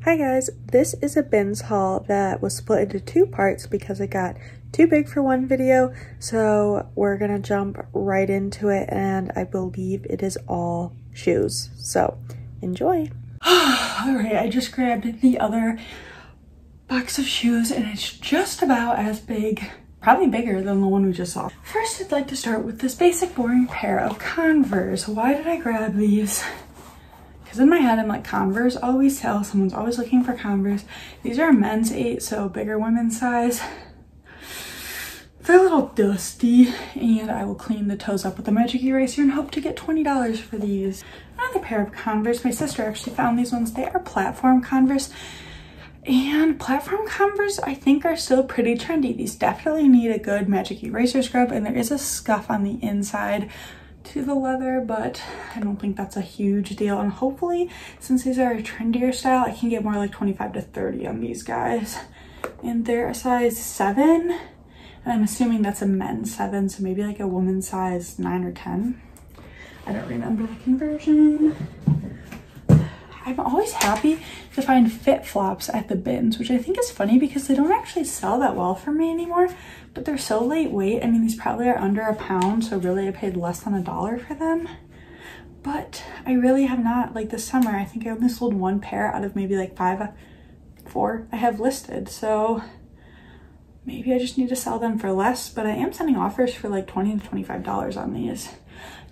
Hi guys, this is a bins haul that was split into two parts because it got too big for one video. So we're gonna jump right into it, and I believe it is all shoes. So enjoy. All right, I just grabbed the other box of shoes and it's just about as big, probably bigger than the one we just saw. First, I'd like to start with this basic boring pair of Converse. Why did I grab these? Because in my head, I'm like, Converse always sell. Someone's always looking for Converse. These are a men's 8, so bigger women's size. They're a little dusty, and I will clean the toes up with a magic eraser and hope to get $20 for these. Another pair of Converse. My sister actually found these ones. They are platform Converse. And platform Converse, I think, are still pretty trendy. These definitely need a good magic eraser scrub, and there is a scuff on the inside to the leather, but I don't think that's a huge deal. And hopefully, since these are a trendier style, I can get more like 25 to 30 on these guys. And they're a size 7, and I'm assuming that's a men's 7, so maybe like a woman's size 9 or 10. I don't remember the conversion. I'm always happy to find fit flops at the bins, which I think is funny because they don't actually sell that well for me anymore, but they're so lightweight. I mean, these probably are under a pound, so really I paid less than $1 for them. But I really have not, like this summer, I think I only sold one pair out of maybe like 4 I have listed. So maybe I just need to sell them for less, but I am sending offers for like $20 to $25 on these.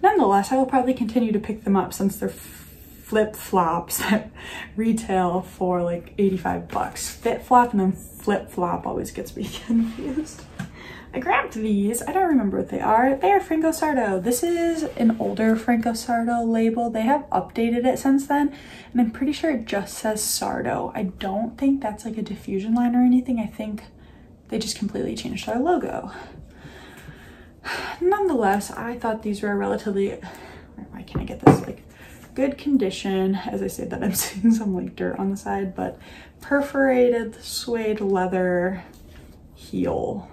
Nonetheless, I will probably continue to pick them up since they're flip-flops at retail for like 85 bucks. Fit flop and then flip-flop always gets me confused. I grabbed these. I don't remember what they are. They are Franco Sarto. This is an older Franco Sarto label. They have updated it since then, and I'm pretty sure it just says Sarto. I don't think that's like a diffusion line or anything. I think they just completely changed their logo. Nonetheless, I thought these were relatively, why can't I get this, like, good condition. As I say that, I'm seeing some like dirt on the side, but perforated suede leather heel.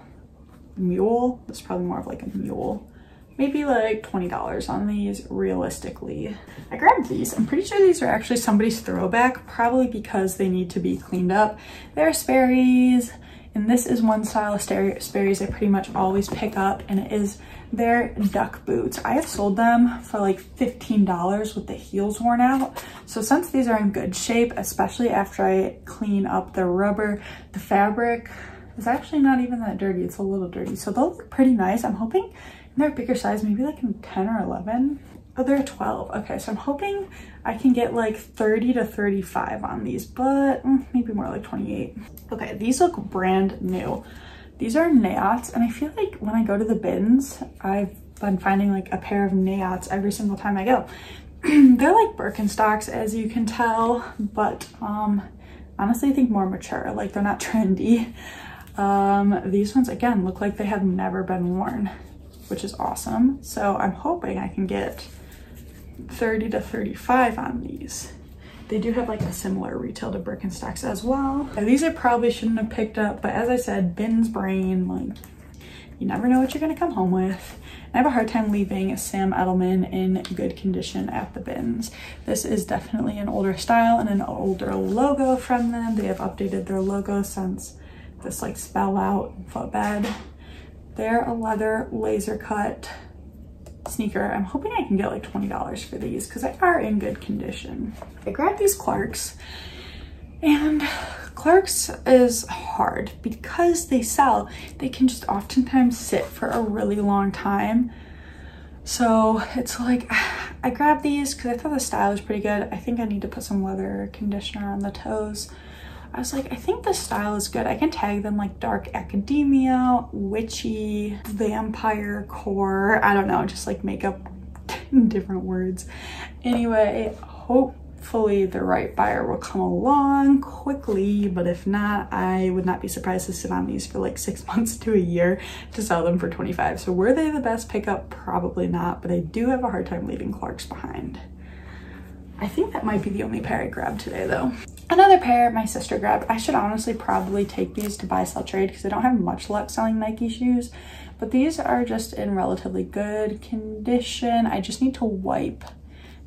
Mule? That's probably more of like a mule. Maybe like $20 on these realistically. I grabbed these. I'm pretty sure these are actually somebody's throwback, probably because they need to be cleaned up. They're Sperry's, and this is one style of Sperry's I pretty much always pick up, and it is their duck boots. I have sold them for like $15 with the heels worn out. So since these are in good shape, especially after I clean up the rubber, the fabric is actually not even that dirty. It's a little dirty. So they'll look pretty nice. I'm hoping they're a bigger size, maybe like in 10 or 11. Oh, they're 12. Okay, so I'm hoping I can get like 30 to 35 on these, but maybe more like 28. Okay, these look brand new. These are Naots, and I feel like when I go to the bins, I've been finding like a pair of Naots every single time I go. They're like Birkenstocks, as you can tell, but honestly I think more mature. Like, they're not trendy. These ones, again, look like they have never been worn, which is awesome. So I'm hoping I can get 30 to 35 on these. They do have like a similar retail to Birkenstocks as well. Now, these I probably shouldn't have picked up, but as I said, bins brain, like, you never know what you're gonna come home with. And I have a hard time leaving a Sam Edelman in good condition at the bins. This is definitely an older style and an older logo from them. They have updated their logo since this like spell out footbed. They're a leather laser cut sneaker. I'm hoping I can get like $20 for these because they are in good condition. I grabbed these Clarks, and Clarks is hard because they sell. They can just oftentimes sit for a really long time. So it's like, I grabbed these because I thought the style was pretty good. I think I need to put some leather conditioner on the toes. I was like, I think the style is good. I can tag them like dark academia, witchy, vampire core. I don't know, just like make up different words. Anyway, hopefully the right buyer will come along quickly, but if not, I would not be surprised to sit on these for like 6 months to a year to sell them for 25. So were they the best pickup? Probably not, but I do have a hard time leaving Clarks behind. I think that might be the only pair I grabbed today though. Another pair my sister grabbed. I should honestly probably take these to buy, sell, trade because I don't have much luck selling Nike shoes, but these are just in relatively good condition. I just need to wipe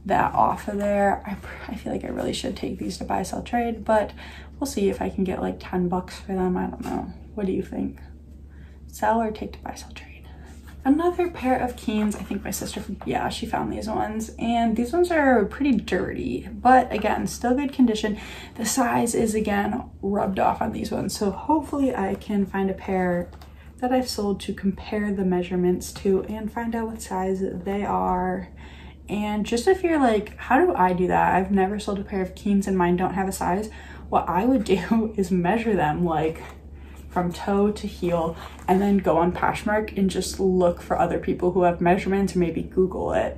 that off of there. I feel like I really should take these to buy, sell, trade, but we'll see if I can get like 10 bucks for them. I don't know. What do you think? Sell or take to buy, sell, trade? Another pair of Keens. I think my sister, yeah, she found these ones, and these ones are pretty dirty, but again, still good condition. The size is again rubbed off on these ones, so hopefully I can find a pair that I've sold to compare the measurements to and find out what size they are. And just if you're like, how do I do that? I've never sold a pair of Keens and mine don't have a size. What I would do is measure them like from toe to heel, and then go on Poshmark and just look for other people who have measurements, or maybe Google it.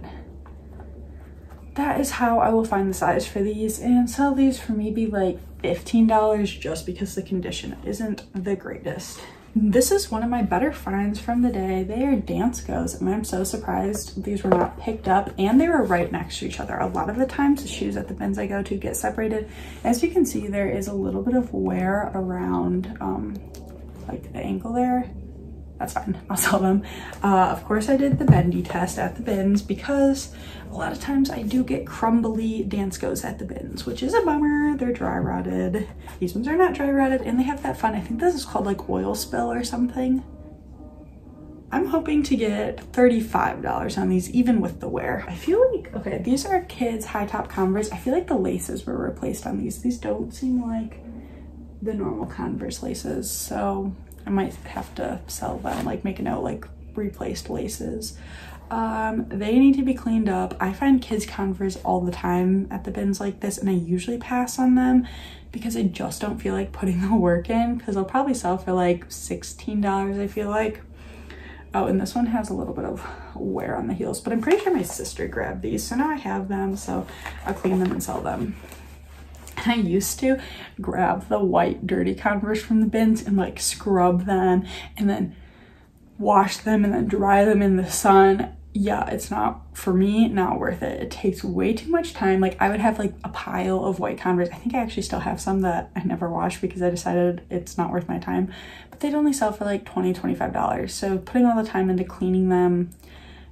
That is how I will find the size for these and sell these for maybe like $15, just because the condition isn't the greatest. This is one of my better finds from the day. They are Danskos, and I'm so surprised these were not picked up, and they were right next to each other. A lot of the times the shoes at the bins I go to get separated. As you can see, there is a little bit of wear around like the ankle there. That's fine, I'll sell them. Of course I did the bendy test at the bins, because a lot of times I do get crumbly Danskos at the bins, which is a bummer. They're dry rotted. These ones are not dry rotted, and they have that fun, I think this is called like oil spill or something. I'm hoping to get $35 on these, even with the wear. I feel like, okay, these are kids high top Converse. I feel like the laces were replaced on these. These don't seem like the normal Converse laces, so I might have to sell them, like make a note, like replaced laces. They need to be cleaned up. I find kids Converse all the time at the bins like this, and I usually pass on them because I just don't feel like putting the work in, because they'll probably sell for like $16, I feel like. Oh, and this one has a little bit of wear on the heels, but I'm pretty sure my sister grabbed these, so now I have them, so I'll clean them and sell them. I used to grab the white dirty Converse from the bins and like scrub them and then wash them and then dry them in the sun. Yeah, it's not, for me, not worth it. It takes way too much time. Like I would have like a pile of white Converse. I think I actually still have some that I never washed because I decided it's not worth my time, but they'd only sell for like $20, $25. So putting all the time into cleaning them,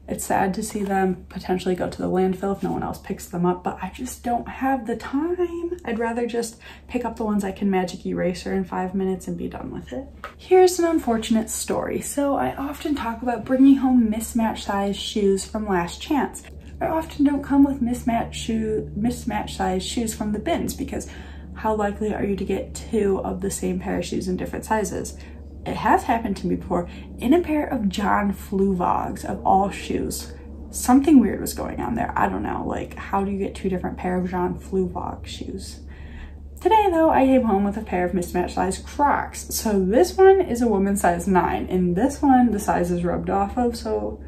it's sad to see them potentially go to the landfill if no one else picks them up, but I just don't have the time. I'd rather just pick up the ones I can magic eraser in 5 minutes and be done with it. Here's an unfortunate story. So I often talk about bringing home mismatched size shoes from Last Chance. I often don't come with mismatched size shoes from the bins, because how likely are you to get 2 of the same pair of shoes in different sizes? It has happened to me before in a pair of John Fluvogs of all shoes. Something weird was going on there. I don't know, like how do you get 2 different pair of John Fluvog shoes? Today though, I came home with a pair of mismatched size Crocs. So this one is a woman's size 9, and this one the size is rubbed off of, so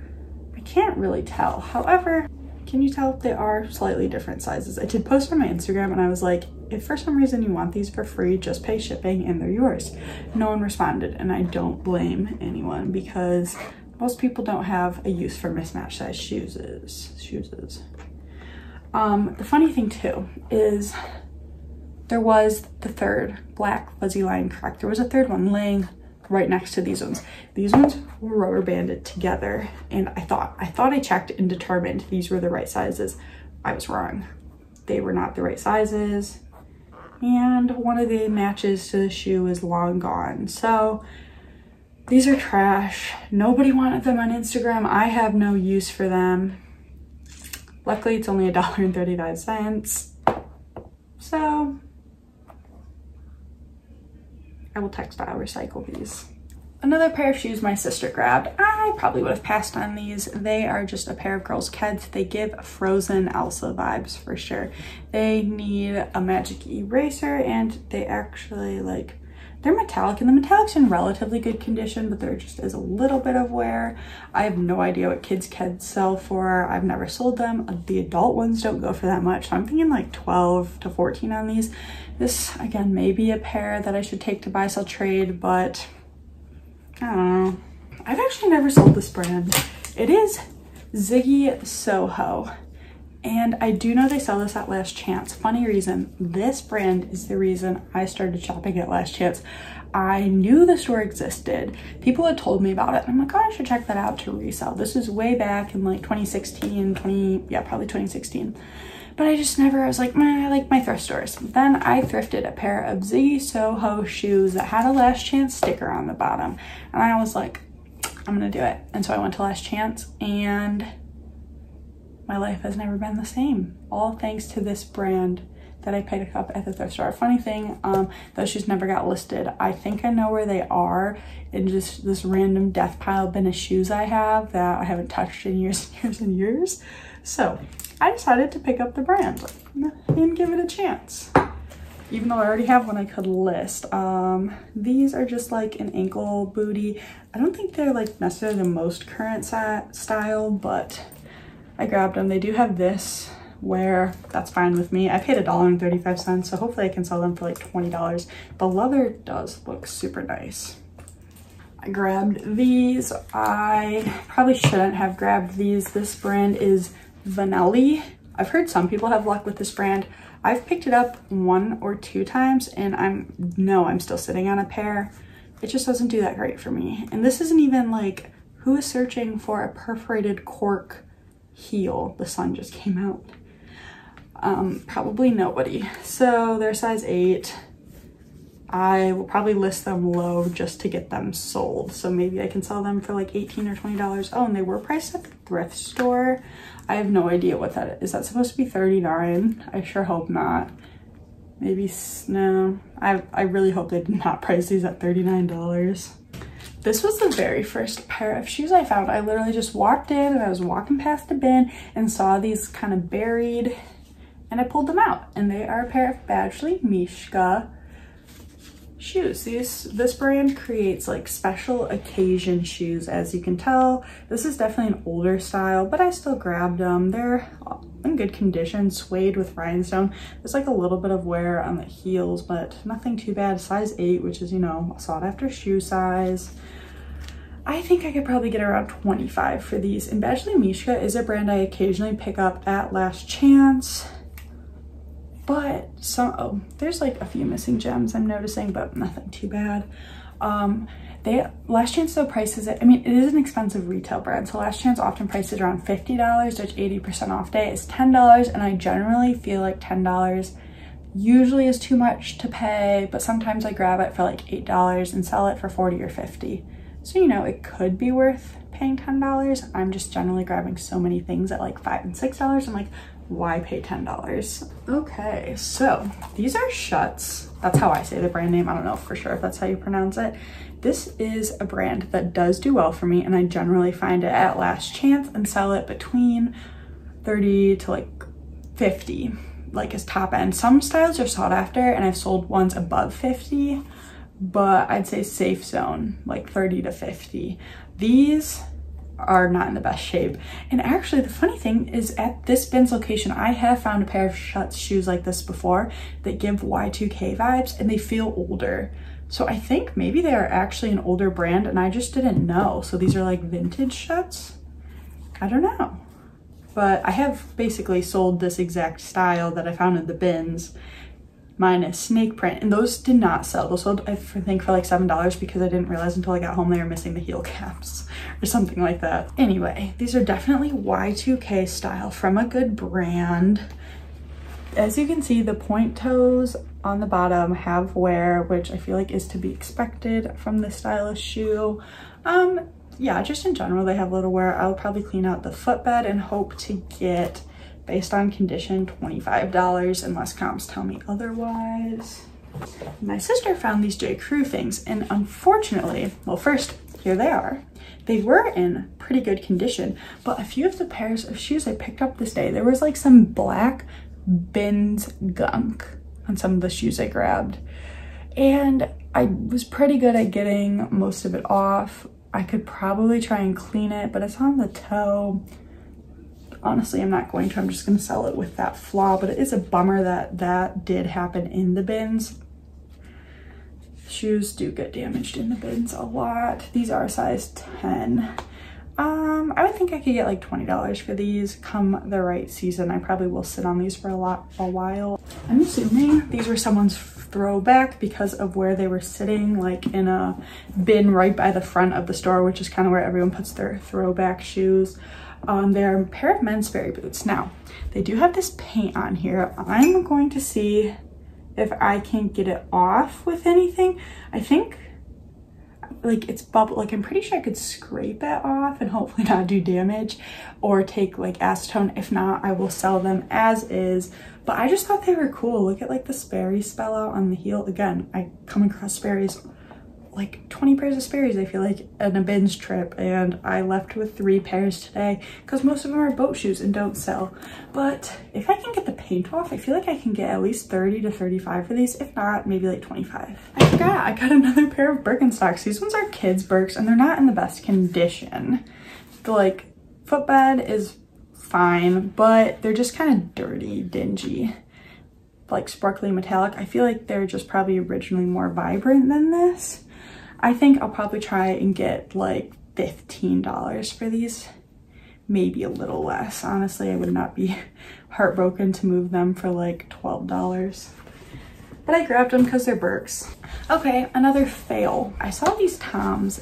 I can't really tell. However, can you tell they are slightly different sizes? I did post on my Instagram and I was like, if for some reason you want these for free, just pay shipping and they're yours. No one responded, and I don't blame anyone because most people don't have a use for mismatched size shoes. The funny thing too is there was the third black fuzzy line Croc. There was a third one laying right next to these ones. These ones were rubber banded together, and I thought I checked and determined these were the right sizes. I was wrong. They were not the right sizes, and one of the matches to the shoe is long gone. So these are trash. Nobody wanted them on Instagram. I have no use for them. Luckily, it's only $1.35. So I will textile recycle these. Another pair of shoes my sister grabbed. I probably would have passed on these. They are just a pair of girls' Keds. They give Frozen Elsa vibes for sure. They need a magic eraser, and they actually like, they're metallic, and the metallic's in relatively good condition, but there just is a little bit of wear. I have no idea what kids' Keds sell for. I've never sold them. The adult ones don't go for that much, so I'm thinking like 12 to 14 on these. This, again, may be a pair that I should take to buy, sell, trade, but I don't know. I've actually never sold this brand. It is Ziggy Soho. And I do know they sell this at Last Chance. Funny reason, this brand is the reason I started shopping at Last Chance. I knew the store existed. People had told me about it. And I'm like, oh, I should check that out to resell. This is way back in like 2016, probably 2016. But I just never, I was like, I like my thrift stores. Then I thrifted a pair of Ziggy Soho shoes that had a Last Chance sticker on the bottom. And I was like, I'm gonna do it. And so I went to Last Chance and my life has never been the same. All thanks to this brand that I picked up at the thrift store. Funny thing, those shoes never got listed. I think I know where they are in just this random death pile bin of shoes I have that I haven't touched in years and years and years. So I decided to pick up the brand and give it a chance. Even though I already have one I could list. These are just like an ankle booty. I don't think they're like necessarily the most current style, but I grabbed them. They do have this where that's fine with me. I paid $1.35, so hopefully I can sell them for like $20. The leather does look super nice. I grabbed these. I probably shouldn't have grabbed these. This brand is Vanelli. I've heard some people have luck with this brand. I've picked it up 1 or 2 times and I'm still sitting on a pair. It just doesn't do that great for me. And this isn't even like, who is searching for a perforated cork heel? The sun just came out. Probably nobody. So they're size 8. I will probably list them low just to get them sold. So maybe I can sell them for like $18 or $20. Oh, and they were priced at the thrift store. I have no idea what that is. Is that supposed to be $39? I sure hope not. Maybe, no. I really hope they did not price these at $39. This was the very first pair of shoes I found. I literally just walked in and I was walking past the bin and saw these kind of buried and I pulled them out. And they are a pair of Badgley Mishka shoes. This brand creates like special occasion shoes, as you can tell. This is definitely an older style, but I still grabbed them. They're in good condition, suede with rhinestone. There's like a little bit of wear on the heels, but nothing too bad. Size 8, which is, you know, a sought after shoe size. I think I could probably get around $25 for these. And Badgley Mishka is a brand I occasionally pick up at Last Chance. But there's like a few missing gems I'm noticing, but nothing too bad. Last Chance though prices it, I mean, it is an expensive retail brand, so Last Chance often prices around $50, which 80% off day is $10, and I generally feel like $10 usually is too much to pay, but sometimes I grab it for like $8 and sell it for $40 or $50. So, you know, it could be worth paying $10. I'm just generally grabbing so many things at like $5 and $6. I'm like, why pay $10? Okay, so these are Schuts. That's how I say the brand name. I don't know for sure if that's how you pronounce it. This is a brand that does do well for me, and I generally find it at Last Chance and sell it between $30 to like $50, like as top end. Some styles are sought after, and I've sold ones above $50, but I'd say safe zone, like $30 to $50. These are not in the best shape. And actually the funny thing is, at this Bins location, I have found a pair of Schuts shoes like this before that give Y2K vibes, and they feel older. So I think maybe they are actually an older brand and I just didn't know. So these are like vintage Schuts? I don't know. But I have basically sold this exact style that I found in the Bins, minus snake print, and those did not sell. Those sold, I think, for like $7 because I didn't realize until I got home they were missing the heel caps or something like that. Anyway, these are definitely Y2K style from a good brand. As you can see, the point toes on the bottom have wear, which I feel like is to be expected from this style of shoe. Yeah, just in general, they have a little wear. I'll probably clean out the footbed and hope to get, based on condition, $25 unless comps tell me otherwise. My sister found these J. Crew things, and unfortunately, well, first, here they are. They were in pretty good condition, but a few of the pairs of shoes I picked up this day, there was like some black Bins gunk on some of the shoes I grabbed. And I was pretty good at getting most of it off. I could probably try and clean it, but it's on the toe. Honestly, I'm not going to. I'm just going to sell it with that flaw, but it is a bummer that that did happen in the Bins. Shoes do get damaged in the Bins a lot. These are size 10. I would think I could get like $20 for these come the right season. I probably will sit on these for a while. I'm assuming these were someone's throwback because of where they were sitting, like in a bin right by the front of the store, which is kind of where everyone puts their throwback shoes. They're a pair of men's Sperry boots. Now, they do have this paint on here. I'm going to see if I can get it off with anything. I think like it's bubble, like I'm pretty sure I could scrape it off and hopefully not do damage, or take like acetone. If not, I will sell them as is. But I just thought they were cool. Look at like the Sperry spell out on the heel. Again, I come across Sperry's, like 20 pairs of Sperry's I feel like in a binge trip, and I left with 3 pairs today because most of them are boat shoes and don't sell. But if I can get the paint off, I feel like I can get at least 30 to 35 for these, if not maybe like 25. I forgot, I got another pair of Birkenstocks. These ones are kids Birks and they're not in the best condition. The like footbed is fine, but they're just kind of dirty, dingy, like sparkly metallic. I feel like they're just probably originally more vibrant than this. I think I'll probably try and get like $15 for these, maybe a little less. Honestly, I would not be heartbroken to move them for like $12. But I grabbed them because they're Birks. Okay, another fail. I saw these Toms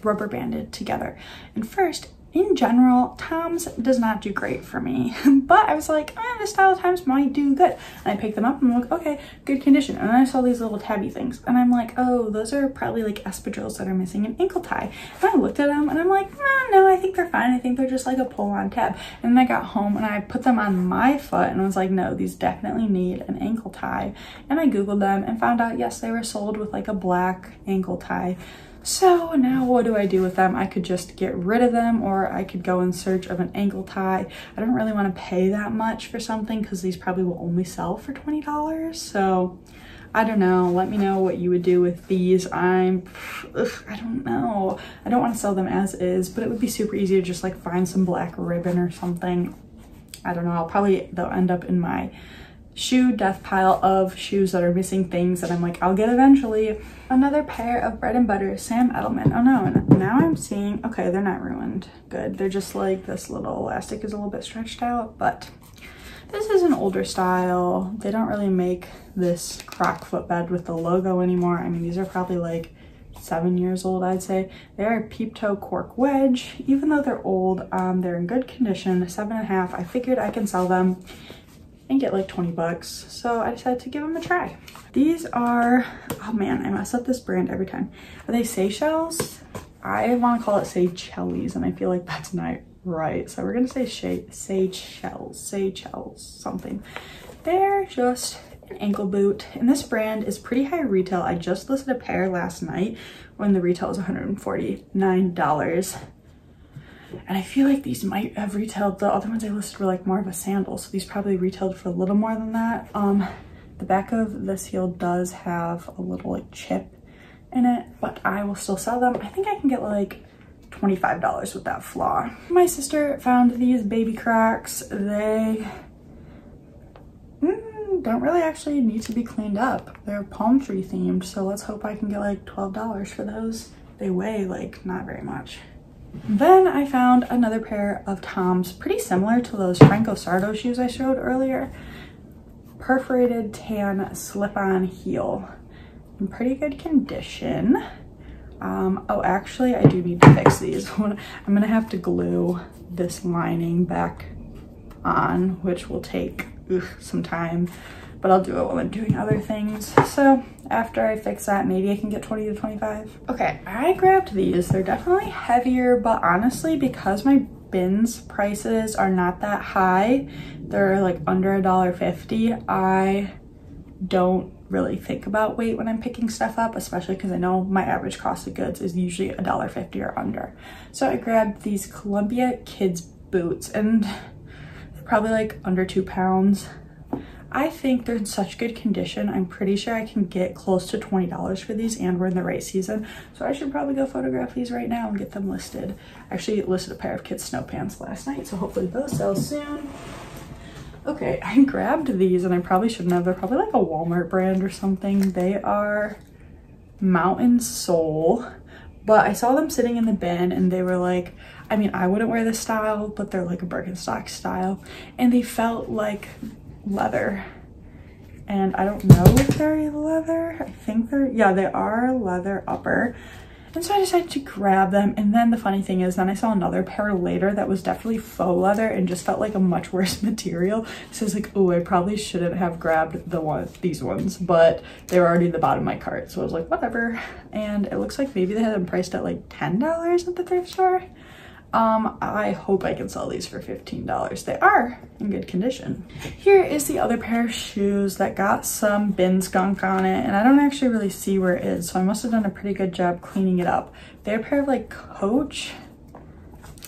rubber banded together. And first, in general, Toms does not do great for me, but I was like, this style of Toms might do good. And I picked them up and I'm like, okay, good condition. And then I saw these little tabby things and I'm like, oh, those are probably like espadrilles that are missing an ankle tie. And I looked at them and I'm like, no, I think they're fine. I think they're just like a pull-on tab. And then I got home and I put them on my foot and I was like, no, these definitely need an ankle tie. And I Googled them and found out, yes, they were sold with like a black ankle tie. So now what do I do with them? I could just get rid of them, or I could go in search of an ankle tie. I don't really want to pay that much for something because these probably will only sell for $20. So I don't know. Let me know what you would do with these. I don't know. I don't want to sell them as is, but it would be super easy to just like find some black ribbon or something. I don't know. They'll end up in my shoe death pile of shoes that are missing things that I'm like, I'll get eventually. Another pair of Bread and Butter Sam Edelman. Oh no, and now I'm seeing, okay, they're not ruined. Good. They're just like this little elastic is a little bit stretched out, but this is an older style. They don't really make this croc footbed with the logo anymore. I mean, these are probably like 7 years old, I'd say. They're a peep toe cork wedge. Even though they're old, they're in good condition, 7.5. I figured I can sell them and get like 20 bucks. So I decided to give them a try. These are, oh man, I mess up this brand every time. Are they Seychelles? I want to call it Seychelles and I feel like that's not right. So we're gonna say Seychelles, something. They're just an ankle boot, and this brand is pretty high retail. I just listed a pair last night when the retail was $149. And I feel like these might have retailed, the other ones I listed were like more of a sandal, so these probably retailed for a little more than that. The back of this heel does have a little like chip in it, but I will still sell them. I think I can get like $25 with that flaw. My sister found these baby Crocs. They don't really actually need to be cleaned up. They're palm tree themed, so let's hope I can get like $12 for those. They weigh like not very much. Then I found another pair of Toms, pretty similar to those Franco Sardo shoes I showed earlier. Perforated tan slip-on heel in pretty good condition. Oh, actually, I do need to fix these. I'm gonna have to glue this lining back on, which will take some time, but I'll do it while I'm doing other things. So after I fix that, maybe I can get 20 to 25. Okay, I grabbed these. They're definitely heavier, but honestly, because my bins prices are not that high, they're like under $1.50, I don't really think about weight when I'm picking stuff up, especially because I know my average cost of goods is usually $1.50 or under. So I grabbed these Columbia kids boots, and they're probably like under 2 pounds. I think they're in such good condition. I'm pretty sure I can get close to $20 for these, and we're in the right season. So I should probably go photograph these right now and get them listed. I actually listed a pair of kids' snow pants last night, so hopefully those sell soon. Okay, I grabbed these and I probably shouldn't have. They're probably like a Walmart brand or something. They are Mountain Sole, but I saw them sitting in the bin and they were like, I mean, I wouldn't wear this style, but they're like a Birkenstock style, and they felt like leather. And I don't know if they're leather. I think they're, yeah, they are leather upper. And so I decided to grab them. And then the funny thing is, then I saw another pair later that was definitely faux leather and just felt like a much worse material. So I was like, oh, I probably shouldn't have grabbed these ones, but they were already at the bottom of my cart. So I was like, whatever. And it looks like maybe they had them priced at like $10 at the thrift store. I hope I can sell these for $15. They are in good condition. Here is the other pair of shoes that got some bin skunk on it, and I don't actually really see where it is, so I must have done a pretty good job cleaning it up. They're a pair of like Coach,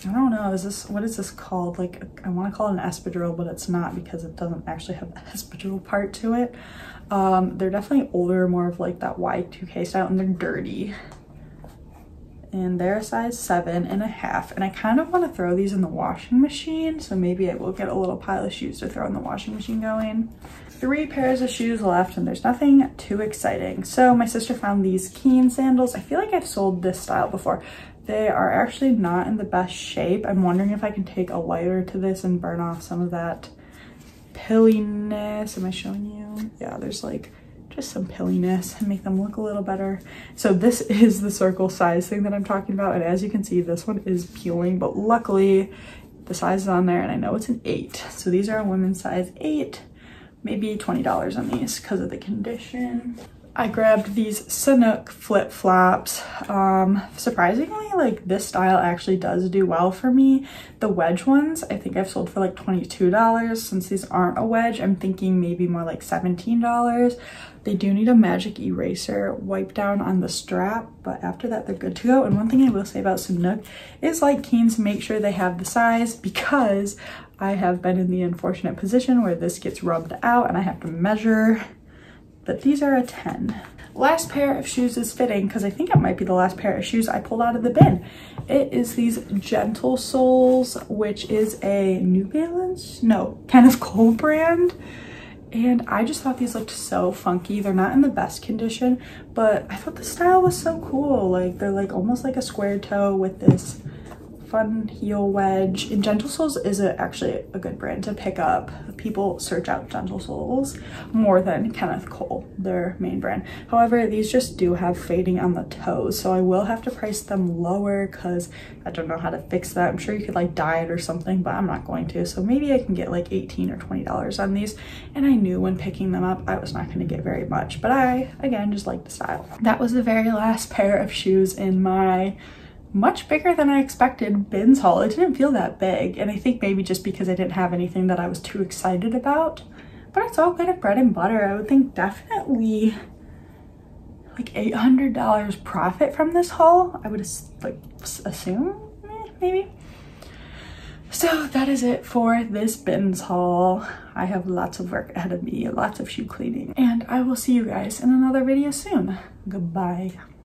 I don't know, what is this called? Like, I want to call it an espadrille, but it's not because it doesn't actually have the espadrille part to it. They're definitely older, more of like that Y2K style, and they're dirty. And they're a size 7.5, and I kind of want to throw these in the washing machine, so maybe I will get a little pile of shoes to throw in the washing machine going. 3 pairs of shoes left, and there's nothing too exciting. So my sister found these Keen sandals. I feel like I've sold this style before. They are actually not in the best shape. I'm wondering if I can take a lighter to this and burn off some of that pilliness. Am I showing you? Yeah, there's like just some pilliness and make them look a little better. So this is the circle size thing that I'm talking about, and as you can see, this one is peeling, but luckily the size is on there and I know it's an 8. So these are a women's size 8, maybe $20 on these because of the condition. I grabbed these Sanuk flip-flops. Surprisingly, like, this style actually does do well for me. The wedge ones, I think I've sold for like $22. Since these aren't a wedge, I'm thinking maybe more like $17. They do need a magic eraser wipe down on the strap, but after that, they're good to go. And one thing I will say about Sanuk is, like Keens, make sure they have the size, because I have been in the unfortunate position where this gets rubbed out and I have to measure. But these are a 10. Last pair of shoes is fitting because I think it might be the last pair of shoes I pulled out of the bin. It is these Gentle Soles, which is a New Balance? No, Kenneth Cole brand. And I just thought these looked so funky. They're not in the best condition, but I thought the style was so cool. Like, they're like almost like a square toe with this fun heel wedge. And Gentle Soles is actually a good brand to pick up. People search out Gentle Soles more than Kenneth Cole, their main brand. However, these just do have fading on the toes, so I will have to price them lower because I don't know how to fix that. I'm sure you could like dye it or something, but I'm not going to. So maybe I can get like $18 or $20 on these. And I knew when picking them up I was not going to get very much, but I again just like the style. That was the very last pair of shoes in my much bigger than I expected bins haul. It didn't feel that big, and I think maybe just because I didn't have anything that I was too excited about, but it's all kind of bread and butter. I would think definitely like $800 profit from this haul. I would like assume, maybe. So that is it for this bins haul. I have lots of work ahead of me, lots of shoe cleaning, and I will see you guys in another video soon. Goodbye.